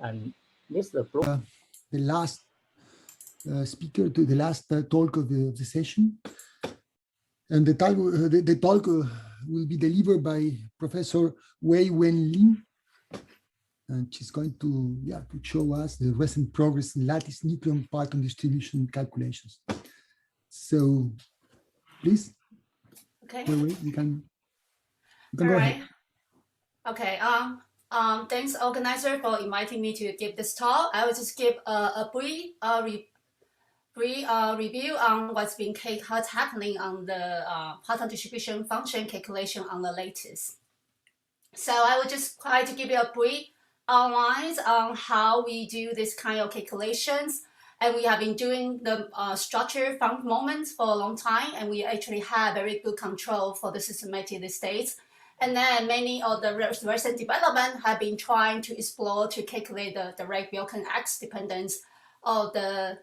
And this is the last speaker to the last talk of the session. And the talk will be delivered by Professor Huey-Wen Lin. And she's going to show us the recent progress in lattice Nucleon Parton distribution calculations. So please. Okay. You can All go right. ahead. Okay. Thanks, organizer, for inviting me to give this talk. I will just give a brief review on what's happening on the Parton distribution function calculation on the lattice. So I will just try to give you a brief outlines on how we do this kind of calculations. And we have been doing the structure function moments for a long time, and we actually have very good control for the systematic these days. And then many of the recent development have been trying to explore to calculate the direct Wilkin X dependence of the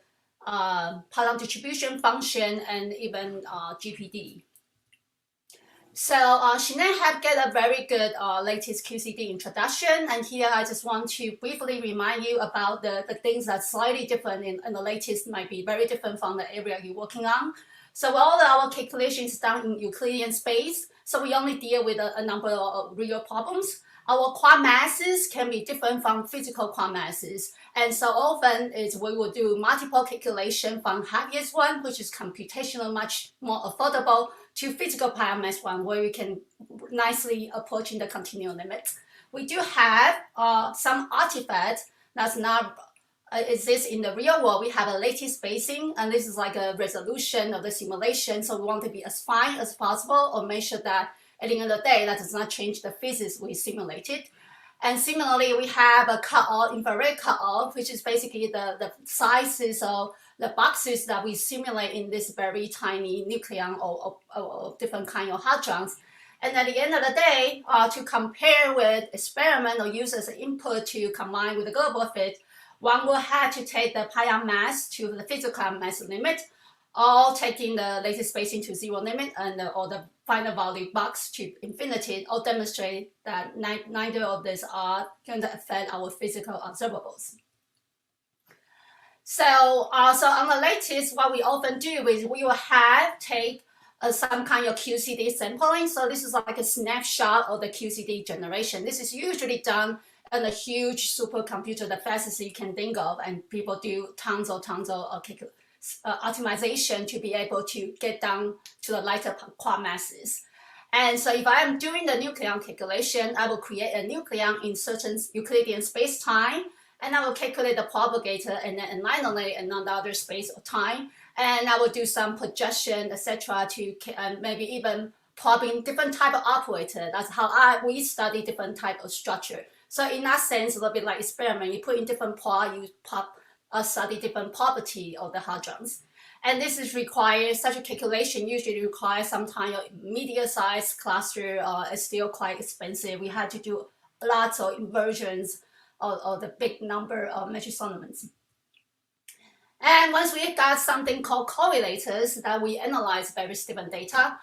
Parton distribution function and even GPD. So Sinead had get a very good Lattice QCD introduction, and here I just want to briefly remind you about the things that's slightly different in the Lattice might be very different from the area you're working on. So all our calculations done in Euclidean space, so we only deal with a number of real problems. Our quad masses can be different from physical quad masses. And so often we will do multiple calculation from heaviest one, which is computational much more affordable, to physical Pion mass one, where we can nicely approaching the continuum limit. We do have some artifacts that's not exist in the real world. We have a lattice spacing, and this is like a resolution of the simulation. So we want to be as fine as possible, or make sure that at the end of the day, that does not change the physics we simulated. And similarly, we have a cutoff, infrared cutoff, which is basically the sizes of the boxes that we simulate in this very tiny Nucleon or different kind of hadrons. And at the end of the day, to compare with experiment or use as an input to combine with the global fit, one will have to take the Pion mass to the physical mass limit, or taking the lattice spacing to zero limit, and or the final value box to infinity, or demonstrate that neither of these are going to affect our physical observables. So on the lattice, what we often do is we will take some kind of QCD sampling. So this is like a snapshot of the QCD generation. This is usually done on a huge supercomputer, the fastest you can think of, and people do tons of optimization to be able to get down to the lighter quad masses. And so if I am doing the Nucleon calculation, I will create a Nucleon in certain Euclidean space-time, and I will calculate the propagator and then annihilate another space or time, and I will do some projection, etc., to maybe even probing different type of operator. That's how we study different type of structure. So in that sense, a little bit like experiment, you put in different you study different property of the hadrons. And this is required, such a calculation usually requires some kind of medium-sized cluster, it's still quite expensive. We had to do lots of inversions of the big number of matrix ornaments. And once we got something called correlators that we analyze various different data,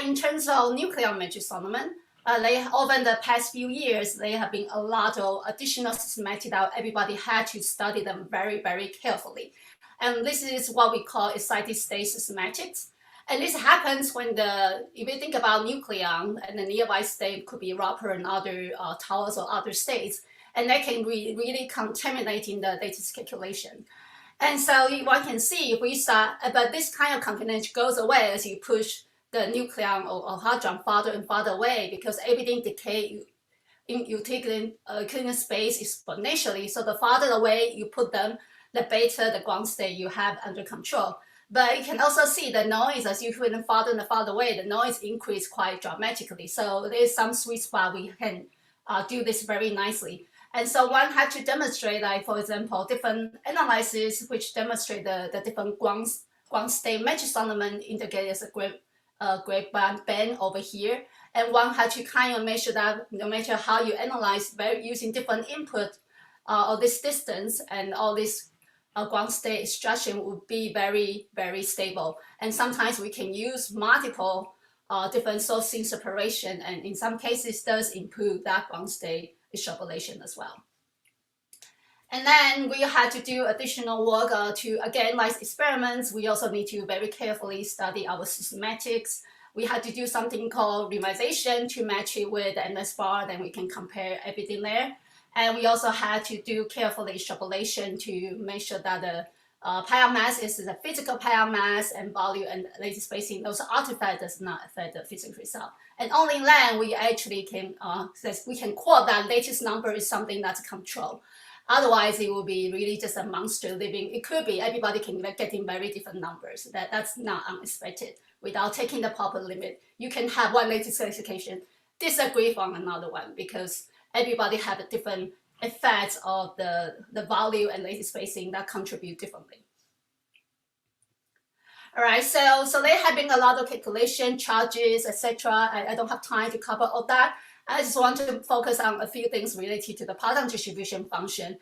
in terms of Nucleon matrix ornament, over the past few years, there have been a lot of additional systematic that everybody had to study them very, very carefully. And this is what we call excited state systematics. And this happens when if you think about Nucleon, and the nearby state could be Roper and other towers or other states, and they can be really contaminating the lattice calculation. And so one can see if we start, but this kind of contamination goes away as you push the Nucleon or hadron farther and farther away, because everything decay in Euclidean space exponentially. So the farther away you put them, the better the ground state you have under control. But you can also see the noise as you put them farther and farther away, the noise increase quite dramatically. So there's some sweet spot we can do this very nicely. And so one had to demonstrate, like, for example, different analysis which demonstrate the different ground state matrix ornament indicated as a great band over here. And one had to kind of measure that no matter how you analyze using different input of this distance, and all this ground state extraction would be very, very stable. And sometimes we can use multiple different sourcing separation, and in some cases does improve that ground state extrapolation as well. And then we had to do additional work to, again, like experiments. We also need to very carefully study our systematics. We had to do something called realization to match it with the MS bar, then we can compare everything there. And we also had to do carefully extrapolation to make sure that the Pion mass is the physical Pion mass, and volume and lattice spacing, those artifacts does not affect the physical result. And only then we actually can quote that lattice number is something that's controlled. Otherwise, it will be really just a monster living. It could be everybody can get in very different numbers. That's not unexpected. Without taking the proper limit, you can have one lattice classification disagree from another one because everybody have a different effects of the value and lattice spacing that contribute differently. All right, so there have been a lot of calculation, charges, etc. I don't have time to cover all that. I just want to focus on a few things related to the Parton distribution function,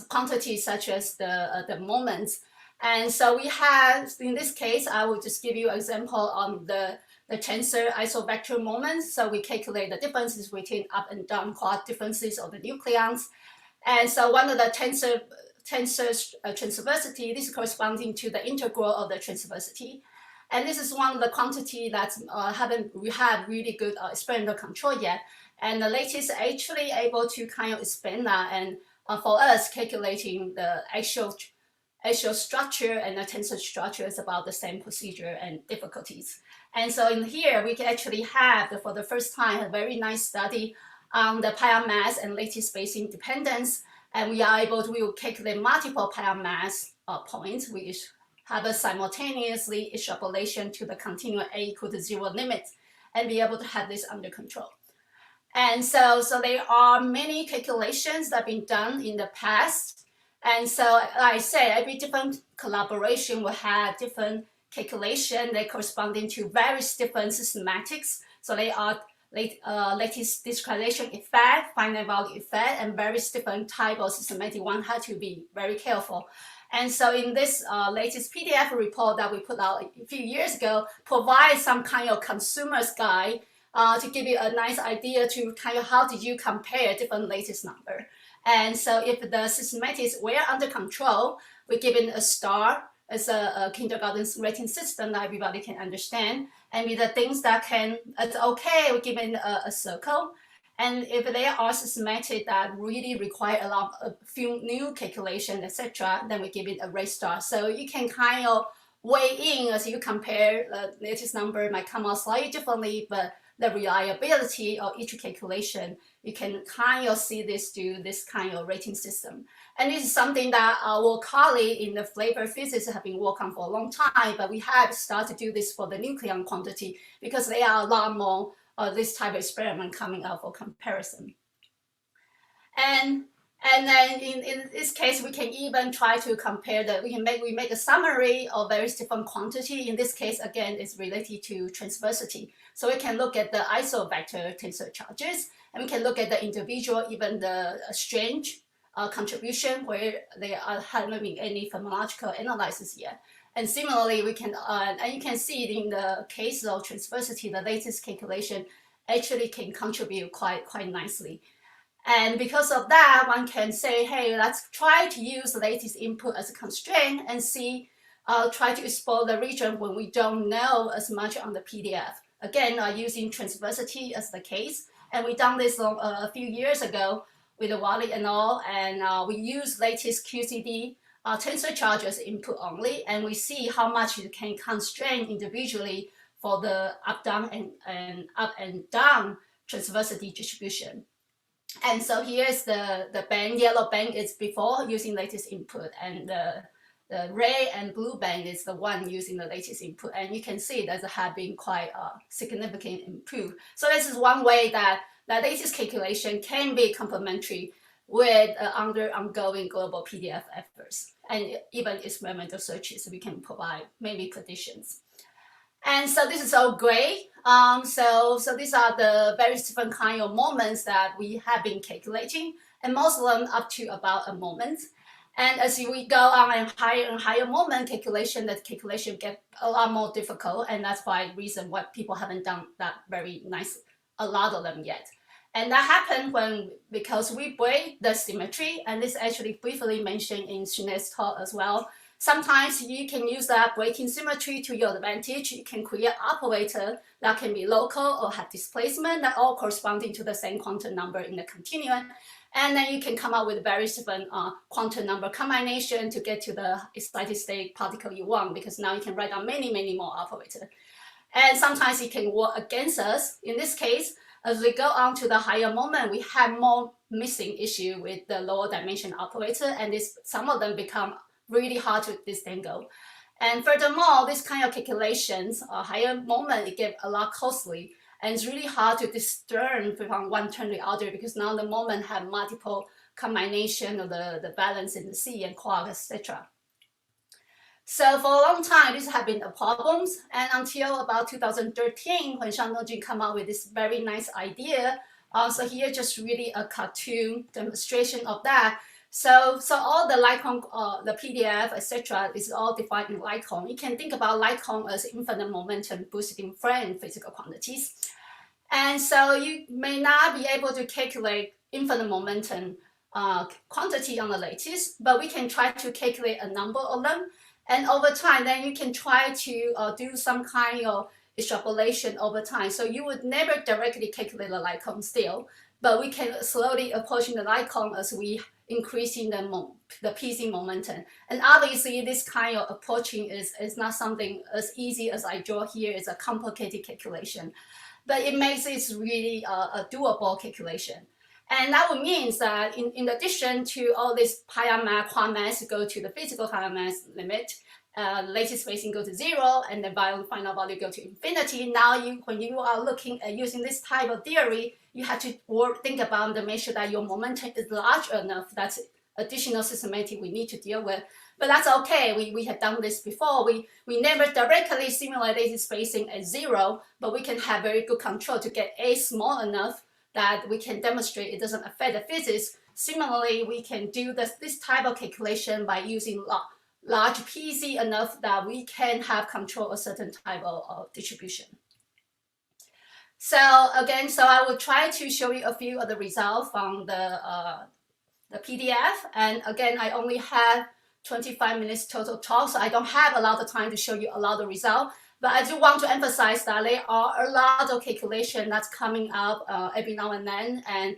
quantities such as the moments. And so we have, in this case, I will just give you an example on the tensor isovector moments. So we calculate the differences between up and down quark differences of the nucleons. And so one of the tensor transversity, this is corresponding to the integral of the transversity. And this is one of the quantity that we have really good experimental control yet. And the lattice actually able to kind of explain that. And for us, calculating the actual structure and the tensor structure is about the same procedure and difficulties. And so in here, we can actually have, for the first time, a very nice study on the Pion mass and lattice spacing dependence. And we are able to calculate multiple Pion mass points, which have a simultaneously extrapolation to the continuum A equal to 0 limit, and be able to have this under control. And so there are many calculations that have been done in the past. And so, like I said, every different collaboration will have different calculation that corresponding to various different systematics. So they are lattice discretization effect, finite value effect, and various different type of systematic. One had to be very careful. And so in this latest PDF report that we put out a few years ago, provide some kind of consumer's guide to give you a nice idea to kind of how did you compare different lattice number. And so if the systematics were under control, we're given a star as a kindergarten rating system that everybody can understand. And with the things that it's okay, we're given a circle. And if they are systematic that really require a few new calculations, etc., then we give it a red star. So you can kind of weigh in as you compare the lattice number might come out slightly differently, but the reliability of each calculation, you can kind of see this through this kind of rating system. And this is something that our colleagues in the flavor physics have been working on for a long time, but we have started to do this for the Nucleon quantity because there are a lot more this type of experiment coming out for comparison. And then in this case, we can even try to compare we make a summary of various different quantity. In this case, again, it's related to transversity. So we can look at the isovector tensor charges, and we can look at the individual, even the strange contribution where they are having any phenological analysis yet. And similarly, we can, and you can see in the case of transversity, the latest calculation actually can contribute quite nicely. And because of that, one can say, hey, let's try to use the lattice input as a constraint and see, try to explore the region when we don't know as much on the PDF. Again, using transversity as the case. And we done this a few years ago with Wally and all, and we use Lattice QCD tensor charges input only, and we see how much you can constrain individually for the up, down, and up and down transversity distribution. And so here's the band. Yellow band is before using lattice input, and the red and blue band is the one using the lattice input. And you can see that have been quite significant improved. So this is one way that the lattice calculation can be complementary with under ongoing global PDF efforts and even experimental searches. We can provide maybe predictions. And so this is all great. So these are the various different kind of moments that we have been calculating, and most of them up to about a moment. And as we go on and higher moment calculation, that calculation get a lot more difficult, and that's why reason why people haven't done that very nice, a lot of them yet. And that happened because we break the symmetry, and this actually briefly mentioned in Sinead's talk as well. Sometimes you can use that breaking symmetry to your advantage. You can create operator that can be local or have displacement that all corresponding to the same quantum number in the continuum. And then you can come up with various different quantum number combination to get to the excited state particle you want, because now you can write down many, many more operators. And sometimes it can work against us. In this case, as we go on to the higher moment, we have more missing issue with the lower dimension operator, and some of them become really hard to disentangle. And furthermore, this kind of calculations, a higher moment, it get a lot costly, and it's really hard to discern from one term to the other, because now the moment have multiple combination of the valence in the C and quark, etc. So for a long time, this have been a problem, and until about 2013, when Shandong Jun came up with this very nice idea. So here just really a cartoon demonstration of that. So all the Lycon, the PDF, etc., is all defined in Lycon. You can think about Lycon as infinite momentum boosting frame physical quantities. And so you may not be able to calculate infinite momentum quantity on the lattice, but we can try to calculate a number of them. And over time, then you can try to do some kind of extrapolation over time. So you would never directly calculate the Lycon still, but we can slowly approaching the Lycon as we increasing the PC momentum. And obviously, this kind of approaching is not something as easy as I draw here. It's a complicated calculation, but it makes it really a doable calculation. And that would mean that in addition to all this Pion mass, quantum mass go to the physical quantum mass limit, lattice spacing go to 0, and the final value go to infinity. Now, when you are looking at using this type of theory, you have to think about and make sure that your momentum is large enough. That's additional systematic we need to deal with. But that's okay. We have done this before. We never directly simulate lattice spacing at 0, but we can have very good control to get A small enough that we can demonstrate it doesn't affect the physics. Similarly, we can do this type of calculation by using large PC enough that we can have control a certain type of distribution. So again, I will try to show you a few of the results from the PDF. And again, I only have 25 minutes total talk, so I don't have a lot of time to show you a lot of results. But I do want to emphasize that there are a lot of calculation that's coming up every now and then, and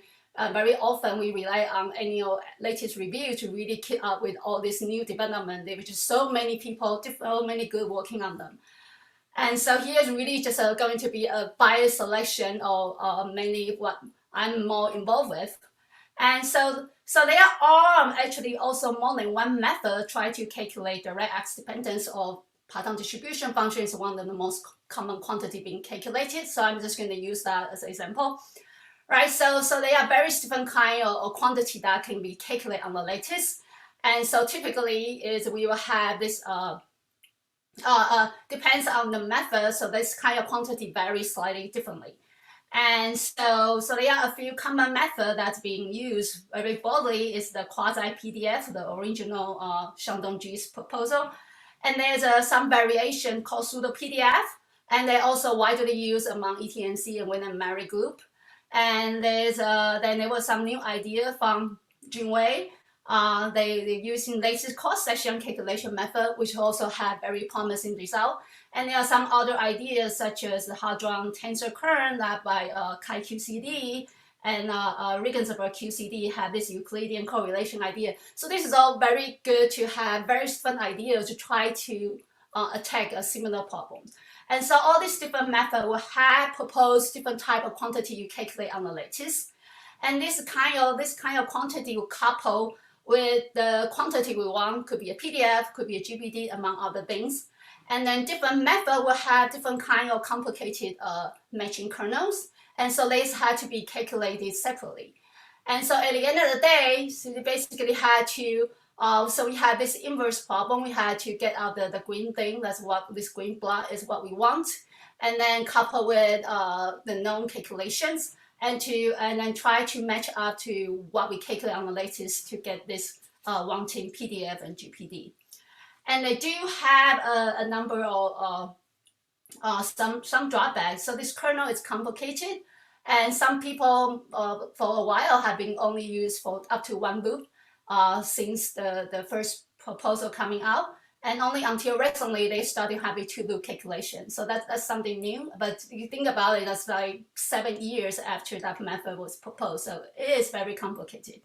very often we rely on annual latest review to really keep up with all this new development. There are just so many people, so many good working on them. And so here's really just going to be a bias selection of mainly what I'm more involved with. And so there are actually also more than one method try to calculate direct X dependence of Parton distribution function is one of the most common quantity being calculated. So I'm just going to use that as an example. Right, so there are various different kind of quantity that can be calculated on the lattice. And so typically is we will have this, depends on the method. So this kind of quantity varies slightly differently. And so there are a few common methods that's being used very broadly is the quasi-PDF, the original Shandong Jun's proposal. And there's some variation called pseudo-PDF, and they're also widely used among ETNC and Win and Mary group. And then there was some new idea from Junwei. They're using lattice cross-section calculation method, which also had very promising result. And there are some other ideas such as the hadron tensor current that by Kai QCD and Regensburg QCD have this Euclidean correlation idea. So this is all very good to have very different ideas to try to attack a similar problem. And so all these different methods will have proposed different type of quantity you calculate on the lattice. And this kind of quantity will couple with the quantity we want, could be a PDF, could be a GPD, among other things. And then different method will have different kind of complicated matching kernels. And so these had to be calculated separately. And so at the end of the day, so we basically had to, so we had this inverse problem. We had to get out the green thing. That's what this green block is what we want. And then couple with the known calculations and then try to match up to what we calculate on the lattice to get this wanting PDF and GPD. And they do have a number of some drawbacks. So this kernel is complicated, And some people for a while have been only used for up to one loop since the first proposal coming out. And only until recently, they started having two-loop calculation. So that's something new. But if you think about it, that's like 7 years after that method was proposed. So it is very complicated.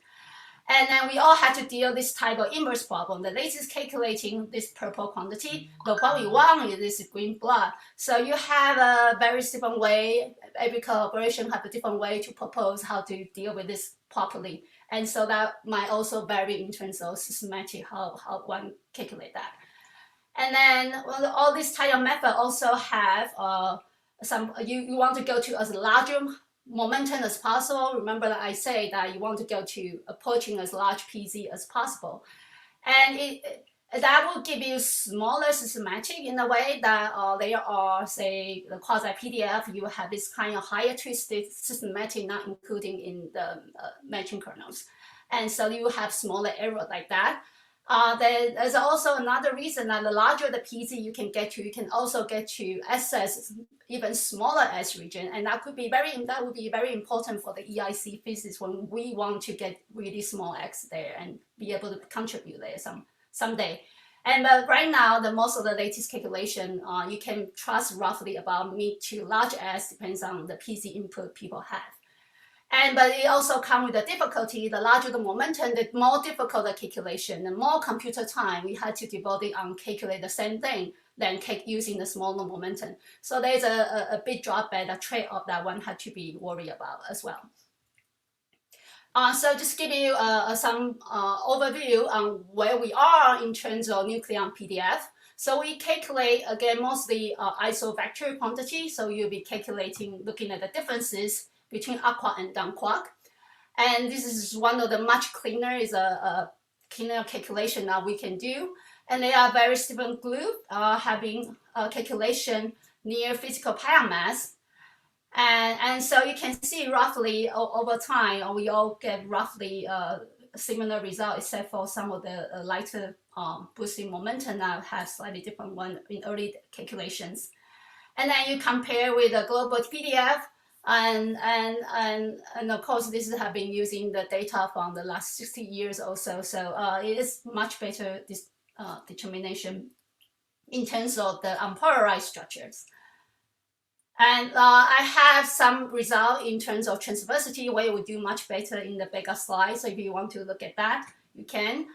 And then we all had to deal with this type of inverse problem. The lattice calculating this purple quantity, but what we want is this green blood. So you have a very different way. Every collaboration have a different way to propose how to deal with this properly. And so that might also vary in terms of systematic, how one calculate that. And then all these type of method also have some, you want to go to as larger momentum as possible. Remember that I say that you want to go to approaching as large PZ as possible. And that will give you smaller systematic in a way that there are, say, the quasi-PDF, you have this kind of higher twisted systematic not including in the matching kernels. And so you have smaller error like that. There's also another reason that the larger the PZ you can get to, you can also get to access even smaller S region, and that would be very important for the EIC physics when we want to get really small X there and be able to contribute there someday. And right now, the most of the latest calculation, you can trust roughly about mid to large S, depends on the PZ input people have. But it also comes with the difficulty. The larger the momentum, the more difficult the calculation, the more computer time we had to devote it on calculate the same thing than using the smaller momentum. So there's a big drawback, a trade-off that one had to be worried about as well. So just give you some overview on where we are in terms of Nucleon PDF. So we calculate, again, mostly isovector quantity. So you'll be calculating, looking at the differences between up quark and down quark. And this is one of the much cleaner, is a cleaner calculation that we can do. And they are very different group having a calculation near physical Pion mass. And so you can see roughly over time, we all get roughly a similar result, except for some of the lighter boosting momentum that have slightly different one in early calculations. And then you compare with the global PDF, and of course, this have been using the data from the last 60 years or so. So it is much better determination in terms of the unpolarized structures. And I have some result in terms of transversity, where it would do much better in the bigger slide. So if you want to look at that, you can.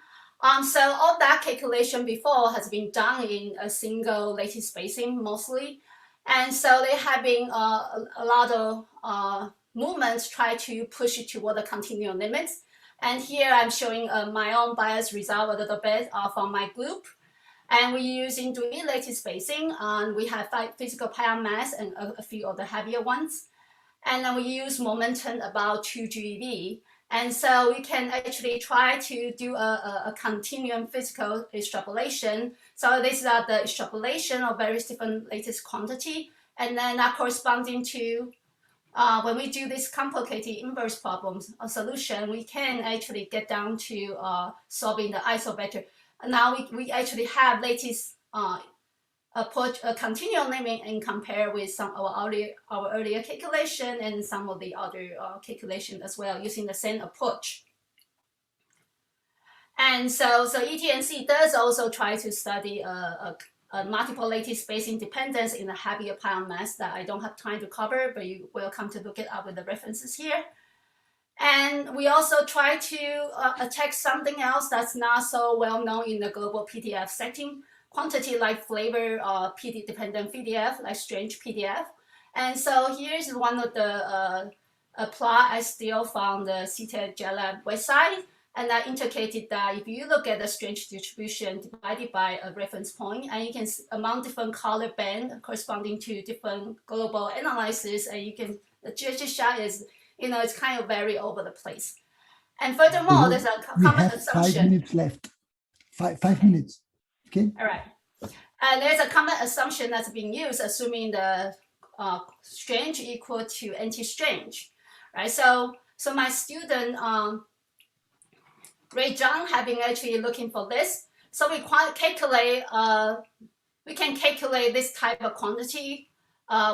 So all that calculation before has been done in a single lattice spacing mostly. And so they have been a lot of movements try to push it toward the continuum limits. And here I'm showing my own bias result a little bit from my group. And we're using 3 lattice spacing, and we have 5 physical Pion mass and a few of the heavier ones. And then we use momentum about 2 GeV. And so we can actually try to do a continuum physical extrapolation. So these are the extrapolation of various different lattice quantity. And then that corresponding to, when we do this complicated inverse problems solution, we can actually get down to solving the Isovector. Now we actually have lattice approach a continuum limit and compare with some of our earlier calculation and some of the other calculation as well using the same approach. And so ETNC does also try to study a multiple lattice spacing dependence in the heavier Pion mass that I don't have time to cover, but you're welcome to look it up with the references here. And we also try to attack something else that's not so well known in the global PDF setting, quantity like flavor PD dependent PDF, like strange PDF. And so here's one of the plot I steal from the CTED JLab website. And I indicated that if you look at the strange distribution divided by a reference point, and you can among different color band corresponding to different global analysis, and you can, the GH shot is, you know, it's kind of very over the place. And furthermore, there's a common assumption. 5 minutes left. Five minutes. Okay. All right. And there's a common assumption that's being used, assuming the strange equal to anti-strange, right? So my student Ray Zhang have been actually looking for this. So we calculate. We can calculate this type of quantity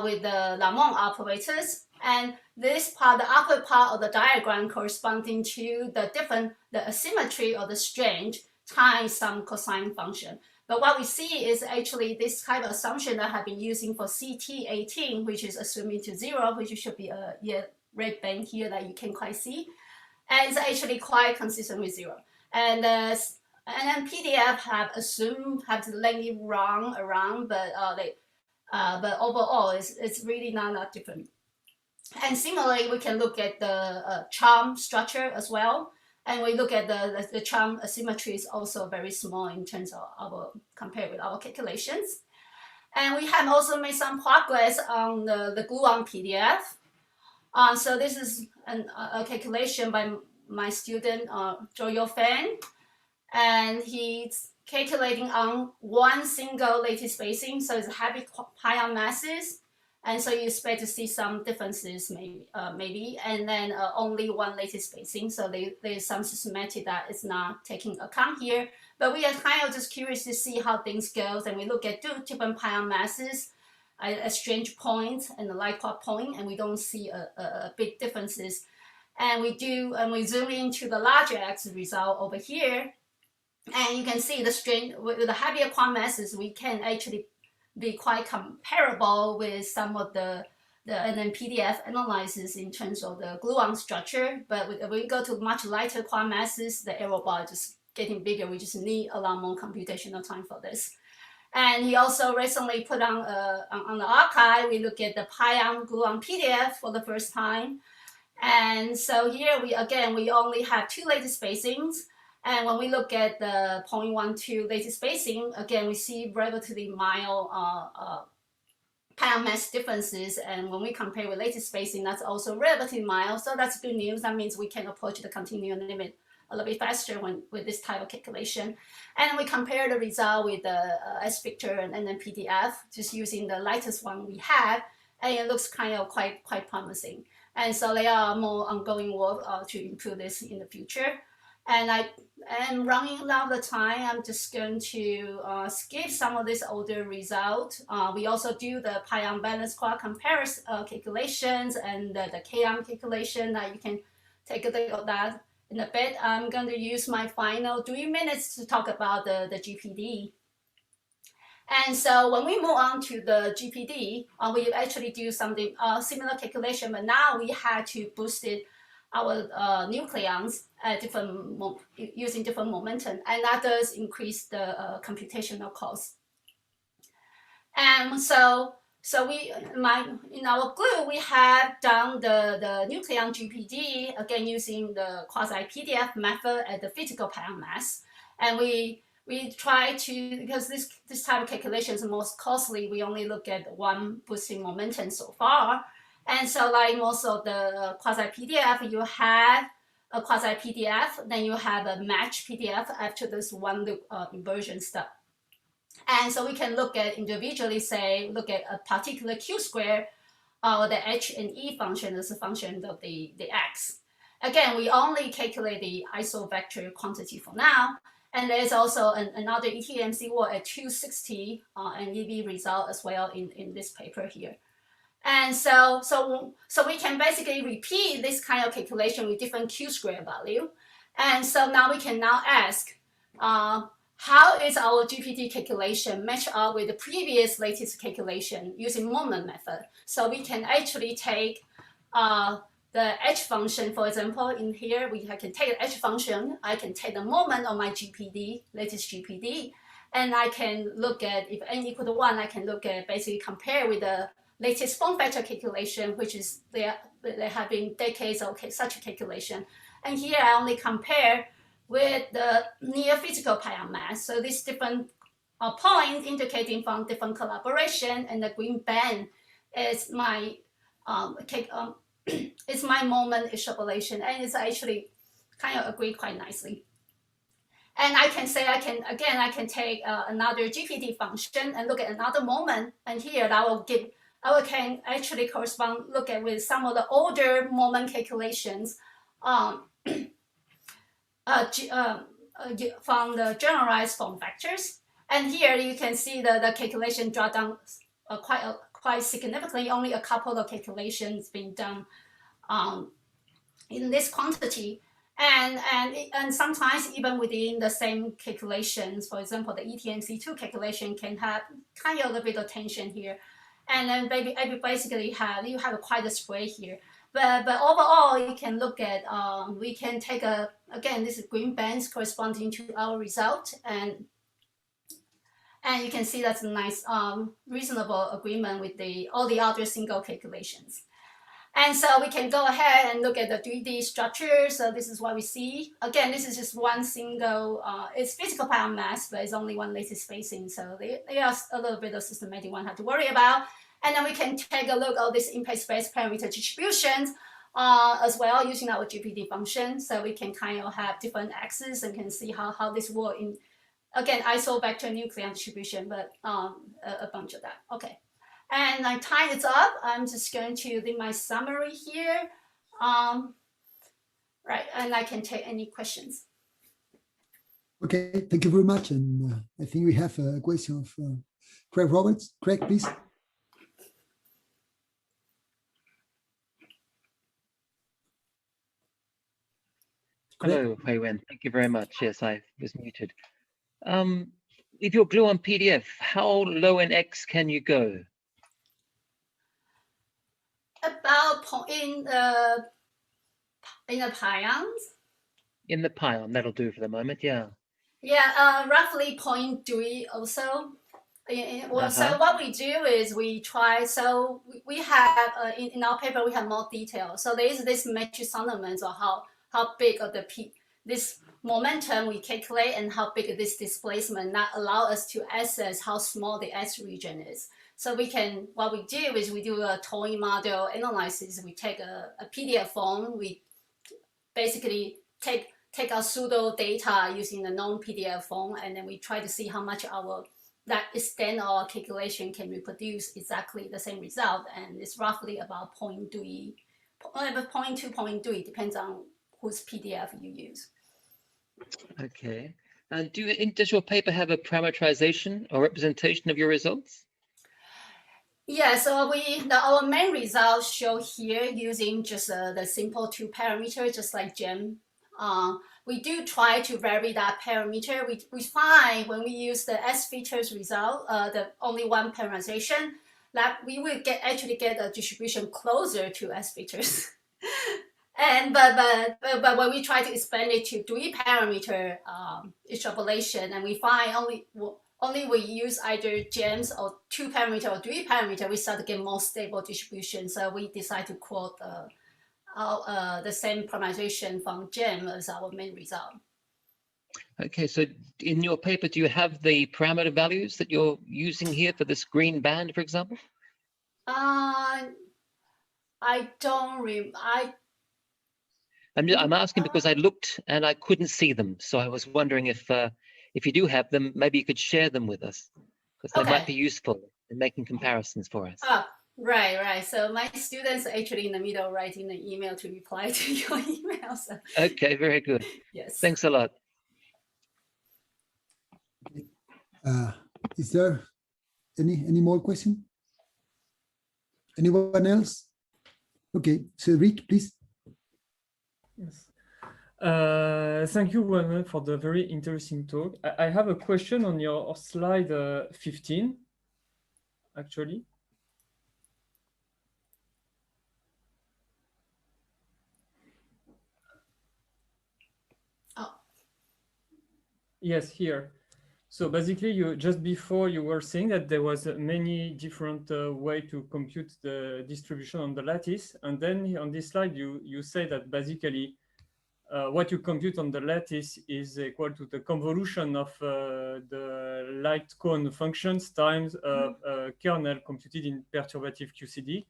with the Lamont operators. And this part, the upper part of the diagram corresponding to the asymmetry of the strange times some cosine function. But what we see is actually this kind of assumption that I have been using for CT18, which is assuming to 0, which should be a red band here that you can quite see. And it's actually quite consistent with 0. And then PDF have slightly wrong around, but overall it's really not that different. And similarly, we can look at the charm structure as well. And we look at the charm asymmetry is also very small in terms of compared with our calculations. And we have also made some progress on the Gluon PDF. So this is a calculation by my student, Joyo Fan. And he's calculating on one single lattice spacing. So it's heavy Pion masses. And so you expect to see some differences maybe, and then only one lattice spacing. So there's some systematic that is not taking account here. But we are kind of just curious to see how things go. And we look at two different Pion masses at strange points and the like-part point, and we don't see a big differences. And we zoom into the larger X result over here. And you can see the strange, with the heavier quantum masses, we can actually be quite comparable with some of the PDF analysis in terms of the gluon structure. But when we go to much lighter quantum masses, the error bar is just getting bigger. We just need a lot more computational time for this. And he also recently put on the archive, we look at the Pion Gluon PDF for the first time. And so here we only have 2 lattice spacings. And when we look at the 0.12 lattice spacing, again, we see relatively mild Pion mass differences. And when we compare with lattice spacing, that's also relatively mild. So that's good news. That means we can approach the continuum limit a little bit faster with this type of calculation. And we compare the result with the Isovector and then PDF, just using the lightest one we have. And it looks kind of quite promising. And so there are more ongoing work to improve this in the future. And I am running out of time. I'm just going to skip some of this older result. We also do the Pion balance square comparison calculations and the Kion calculation that you can take a look at that in a bit. I'm going to use my final 3 minutes to talk about the GPD. And so when we move on to the GPD, we actually do something similar calculation, but now we had to boost it our nucleons at using different momentum, and that does increase the computational cost. And so in our glue we have done the Nucleon GPD again using the quasi PDF method at the physical Pion mass, and we try to, because this type of calculation is most costly, we only look at one boosting momentum so far. And so like most of the quasi-PDF, you have a quasi-PDF, then you have a match PDF after this one loop inversion step. And so we can look at individually, look at a particular Q square, the H and E function as a function of the X. Again, we only calculate the Isovector quantity for now. And there's also another ETMC work at 260 and EV result as well in this paper here. And so we can basically repeat this kind of calculation with different Q square value. And so now we can ask, how is our GPT calculation match up with the previous latest calculation using moment method? So we can actually take the H function, for example, in here, I can take the H function, I can take the moment of my GPD, latest GPD, and I can look at, if n equal to 1, I can look at basically compare with the latest form factor calculation, which is there have been decades of such a calculation. And here I only compare with the near physical Pion mass. So these different points indicating from different collaboration, and the green band is my it's my moment extrapolation, and it's actually kind of agreed quite nicely. And I can say I can take another GPT function and look at another moment, and here I can actually look at with some of the older moment calculations from the generalized form factors. And here you can see the calculation draw down quite significantly, only a couple of calculations being done in this quantity. And sometimes even within the same calculations, for example, the ETMC2 calculation can have kind of a little bit of tension here. And then basically you have quite a spread here. But overall, you can look at, we can take again, this is green bands corresponding to our result. And you can see that's a nice, reasonable agreement with all the other single calculations. And so we can go ahead and look at the 3D structure. So this is what we see. Again, this is just one single, it's physical Pion mass, but it's only one lattice spacing. So there's a little bit of systematic one have to worry about. And then we can take a look at this in-place space parameter distributions as well using our GPD function. So we can kind of have different axes and can see how this works in, again, Isovector Nucleon distribution, but a bunch of that. Okay. And my time is up. I'm just going to leave my summary here. Right, and I can take any questions. Okay, thank you very much. And I think we have a question of Craig Roberts. Craig, please. Hello, Huey-Wen. Thank you very much. Yes, I was muted. If you're Gluon PDF, how low in X can you go? About in the Pions. In the Pion, that'll do for the moment, yeah. Yeah, roughly 0.3 or so. So what we do is we try, so we have, in our paper, we have more detail. So there is this matrix ornaments or how big of this momentum we calculate and how big this displacement that allow us to assess how small the S region is. So what we do is we do a towing model analysis. We take a PDF form. We basically take our pseudo data using the non-PDF form, and then we try to see how much that extent our calculation can reproduce exactly the same result. And it's roughly about 0.3, 0.2, 0.3, depends on whose PDF you use. Okay. And does your paper have a parameterization or representation of your results? Yeah, so our main results show here using just the simple 2 parameter, just like GEM. We do try to vary that parameter. We find when we use the S features result, the only one parameterization, that we will actually get a distribution closer to S features. But when we try to expand it to 3 parameter extrapolation, and we find only we use either GEMs or 2 parameter or 3 parameter, we start to get more stable distribution. So we decide to quote the same parameterization from GEM as our main result. Okay, so in your paper, do you have the parameter values that you're using here for this green band, for example? I don't I'm asking because I looked and I couldn't see them. So I was wondering if you do have them, maybe you could share them with us, because they might be useful in making comparisons for us. Right. So my students are actually in the middle writing an email to reply to your email. So. Okay, very good. Yes. Thanks a lot. Is there any more question? Anyone else? Okay, so Rick, please. Yes. Thank you, Wen, for the very interesting talk. I have a question on your slide 15, actually. Oh. Yes, here. So basically, just before you were saying that there was many different way to compute the distribution on the lattice, and then on this slide you say that basically what you compute on the lattice is equal to the convolution of the light cone functions times kernel computed in perturbative QCD.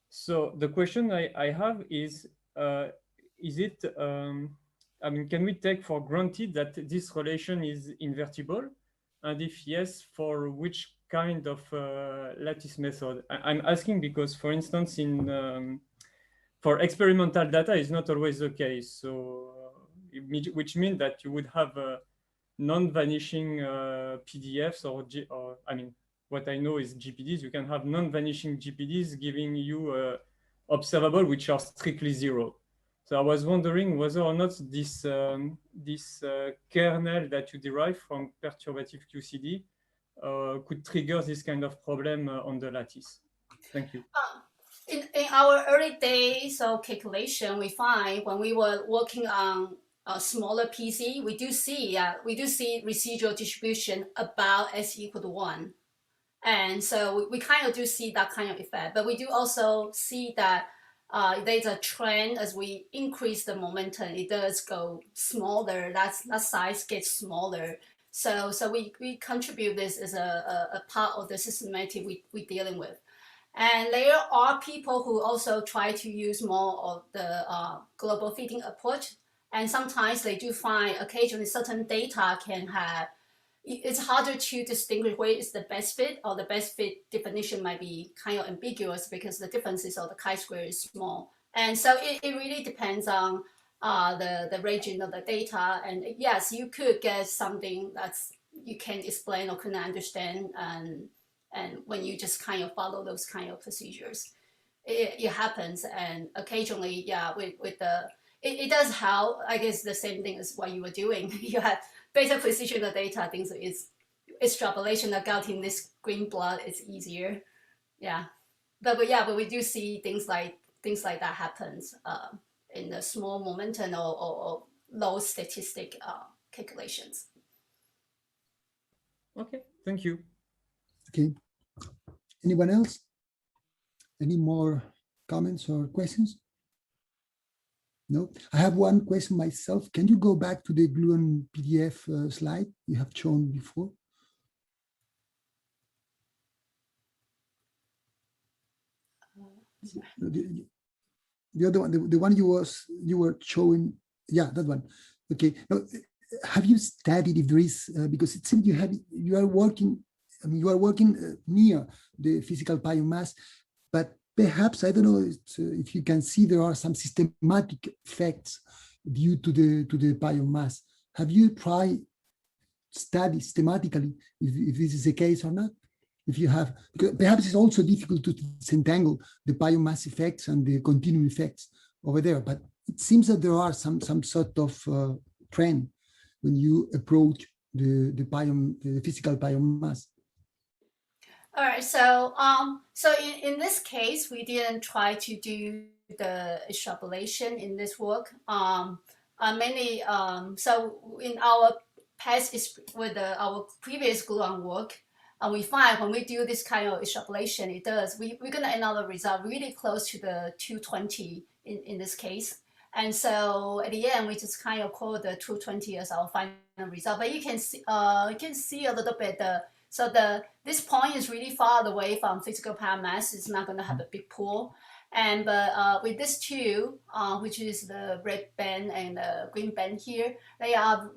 So the question I have is it I mean, can we take for granted that this relation is invertible? And if yes, for which kind of lattice method? I'm asking because, for instance, for experimental data, it's not always the case. So, which means that you would have non-vanishing PDFs or I mean, what I know is GPDs. You can have non-vanishing GPDs giving you observable which are strictly zero. So I was wondering whether or not this kernel that you derive from perturbative QCD could trigger this kind of problem on the lattice. Thank you. In our early days of calculation, we find when we were working on a smaller PC, we do see residual distribution about s equal to 1. And so we kind of do see that kind of effect, but we do also see that there's a trend as we increase the momentum, it does go smaller, that size gets smaller. So we contribute this as a part of the systematic we're dealing with. And there are people who also try to use more of the global fitting approach. And sometimes they do find occasionally certain data can have, it's harder to distinguish where is the best fit, or the best fit definition might be kind of ambiguous because the differences of the chi-square is small. And so it really depends on the region of the data. And yes, you could get something that's you can explain or couldn't understand, and when you just kind of follow those kind of procedures, it happens. And occasionally, yeah, with the it does help. I guess the same thing as what you were doing. You had better precision of data. Things is extrapolation of getting this green blood is easier. Yeah, but we do see things like that happens in the small momentum or low statistic calculations. Okay, thank you. Okay. Anyone else? Any more comments or questions? No. I have one question myself. Can you go back to the Gluon PDF slide you have shown before? The other one, the one you were showing, yeah, that one. Okay. Now, have you studied if there is because it seems you are working near the physical Pion mass, but perhaps I don't know if you can see there are some systematic effects due to the Pion mass. Have you tried study systematically if this is the case or not? If you have, because perhaps it's also difficult to disentangle the Pion mass effects and the continuum effects over there, but it seems that there are some sort of trend when you approach the physical Pion mass. All right, so in this case, we didn't try to do the extrapolation in this work. Mainly, so in our past with our previous Gluon work, we find when we do this kind of extrapolation, we're gonna end up a result really close to the 220 in this case. And so at the end, we just kind of call the 220 as our final result. But you can see a little bit this point is really far away from physical Pion mass. It's not going to have a big pool. And with this two, which is the red band and the green band here, they are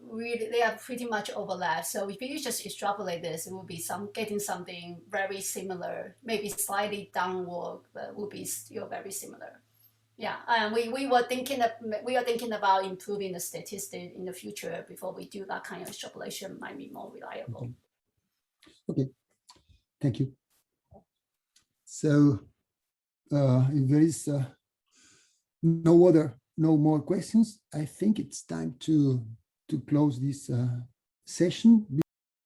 pretty much overlap. So if you just extrapolate this, it will be getting something very similar, maybe slightly downward, but will be still very similar. Yeah, and we are thinking about improving the statistic in the future before we do that kind of extrapolation. Might be more reliable. Okay, thank you. So if there is no more questions, I think it's time to close this session.